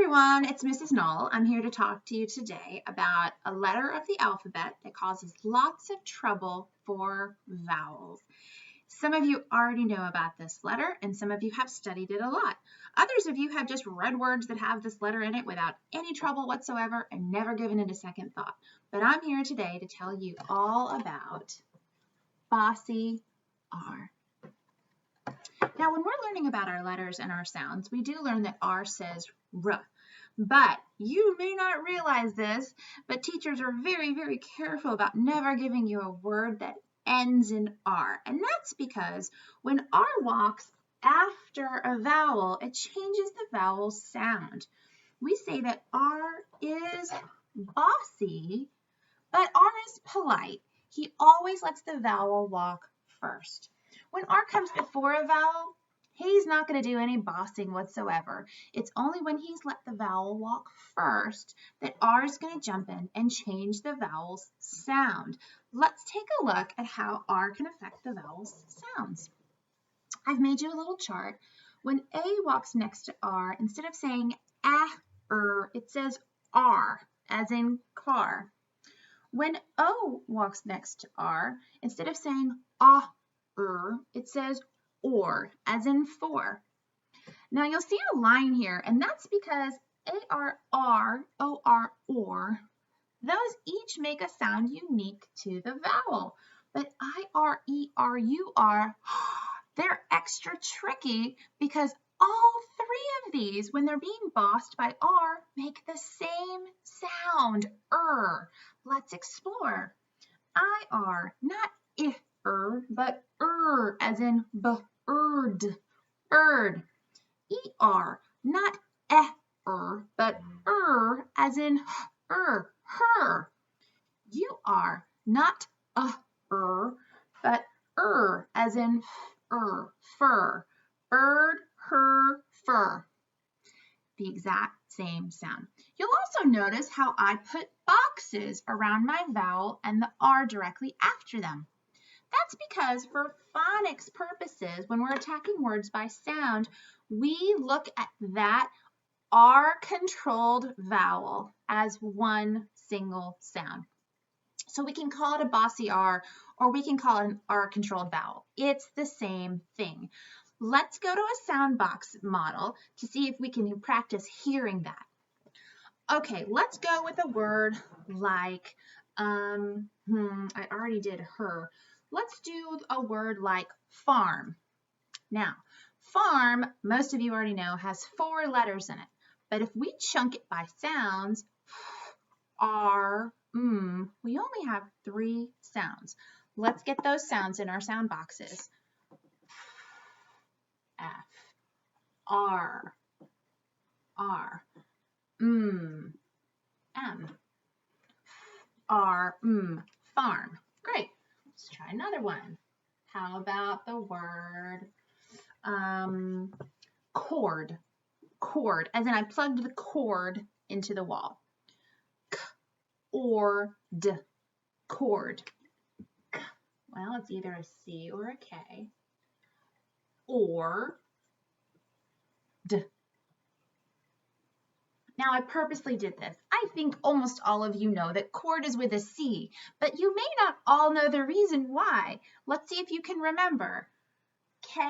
everyone, it's Mrs. Knoll. I'm here to talk to you today about a letter of the alphabet that causes lots of trouble for vowels. Some of you already know about this letter, and some of you have studied it a lot. Others of you have just read words that have this letter in it without any trouble whatsoever and never given it a second thought. But I'm here today to tell you all about Bossy R. Now, when we're learning about our letters and our sounds, we do learn that R says R. But you may not realize this, but teachers are very, very careful about never giving you a word that ends in R. And that's because when R walks after a vowel, it changes the vowel sound. We say that R is bossy, but R is polite. He always lets the vowel walk first. When R comes before a vowel, he's not going to do any bossing whatsoever. It's only when he's let the vowel walk first that R is going to jump in and change the vowel's sound. Let's take a look at how R can affect the vowel's sounds. I've made you a little chart. When A walks next to R, instead of saying it says R, as in car. When O walks next to R, instead of saying it says or, as in for. Now you'll see a line here, and that's because A-R-R, O-R, or, those each make a sound unique to the vowel. But I-R-E-R-U-R, they're extra tricky because all three of these, when they're being bossed by R, make the same sound, Let's explore. I-R, not but as in bird, bird. E-R, not but as in her. U-R, not but as in fur. Bird, her, fur. The exact same sound. You'll also notice how I put boxes around my vowel and the R directly after them. That's because for phonics purposes, when we're attacking words by sound, we look at that R-controlled vowel as one single sound. So we can call it a bossy R, or we can call it an R-controlled vowel. It's the same thing. Let's go to a sound box model to see if we can practice hearing that. Okay, let's go with a word like, I already did her. Let's do a word like farm. Now, farm, most of you already know, has 4 letters in it. But if we chunk it by sounds, R, we only have 3 sounds. Let's get those sounds in our sound boxes. F, R, M, R, farm. Great. Let's try another one. How about the word cord? Cord, as in I plugged the cord into the wall. K-or-d, cord. Well, it's either a C or a K. Or D. Now, I purposely did this. I think almost all of you know that cord is with a C, but you may not all know the reason why. Let's see if you can remember. K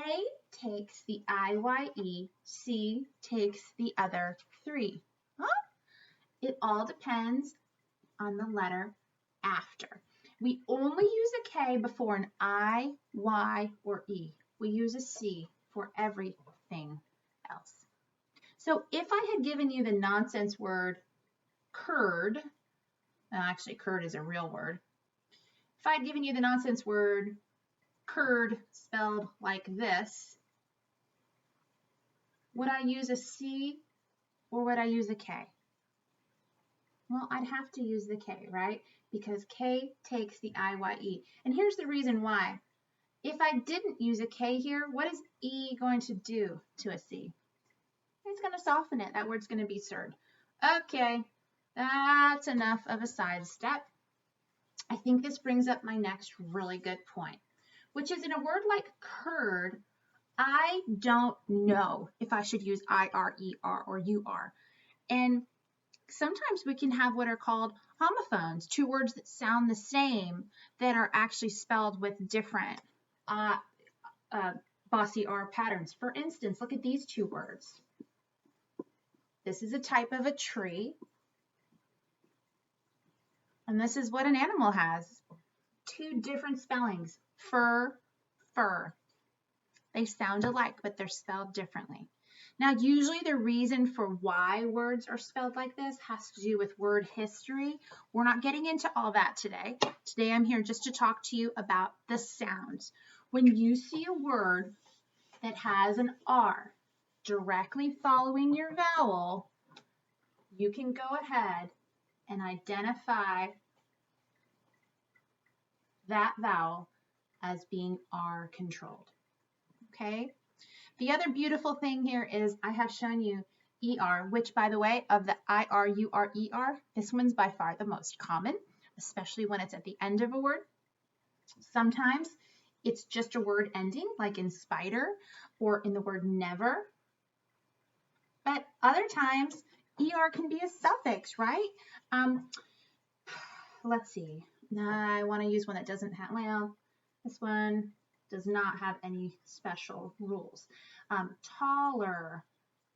takes the I-Y-E, C takes the other 3. It all depends on the letter after. We only use a K before an I, Y, or E. We use a C for everything else. So if I had given you the nonsense word curd, actually curd is a real word. If I had given you the nonsense word curd spelled like this, would I use a C or would I use a K? Well, I'd have to use the K, right? Because K takes the I-Y-E. And here's the reason why. If I didn't use a K here, what is E going to do to a C? It's going to soften it. That word's going to be stirred. Okay, that's enough of a sidestep. I think this brings up my next really good point, which is in a word like curd, I don't know if I should use I-R-E-R or U-R. And sometimes we can have what are called homophones, two words that sound the same that are actually spelled with different Bossy R patterns. For instance, look at these two words. This is a type of a tree, and this is what an animal has. Two different spellings, fur, fur. They sound alike, but they're spelled differently. Now, usually the reason for why words are spelled like this has to do with word history. We're not getting into all that today. Today, I'm here just to talk to you about the sounds. When you see a word that has an R directly following your vowel, you can go ahead and identify that vowel as being R controlled. Okay? The other beautiful thing here is I have shown you ER, which, by the way, of the IR, UR, ER, this one's by far the most common, especially when it's at the end of a word. Sometimes it's just a word ending, like in spider or in the word never. But other times, ER can be a suffix, right? Let's see. I want to use one that doesn't have, well, this one does not have any special rules. Taller,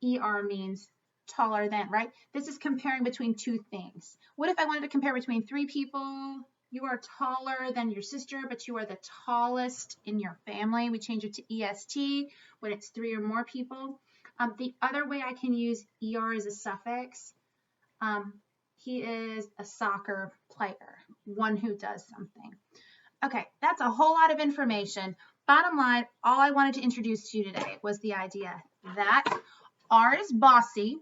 ER means taller than, right? This is comparing between two things. What if I wanted to compare between three people? You are taller than your sister, but you are the tallest in your family. We change it to EST when it's three or more people. The other way I can use ER as a suffix, he is a soccer player, one who does something. Okay, that's a whole lot of information. Bottom line, all I wanted to introduce to you today was the idea that R is bossy,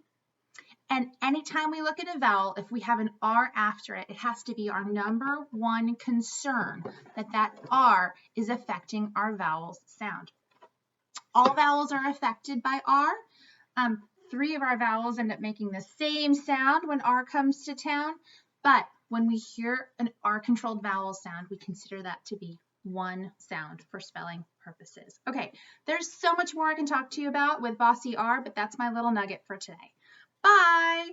and anytime we look at a vowel, if we have an R after it, it has to be our number one concern, that R is affecting our vowel's sound. All vowels are affected by R. Three of our vowels end up making the same sound when R comes to town, but when we hear an R-controlled vowel sound, we consider that to be one sound for spelling purposes. Okay, there's so much more I can talk to you about with Bossy R, but that's my little nugget for today. Bye!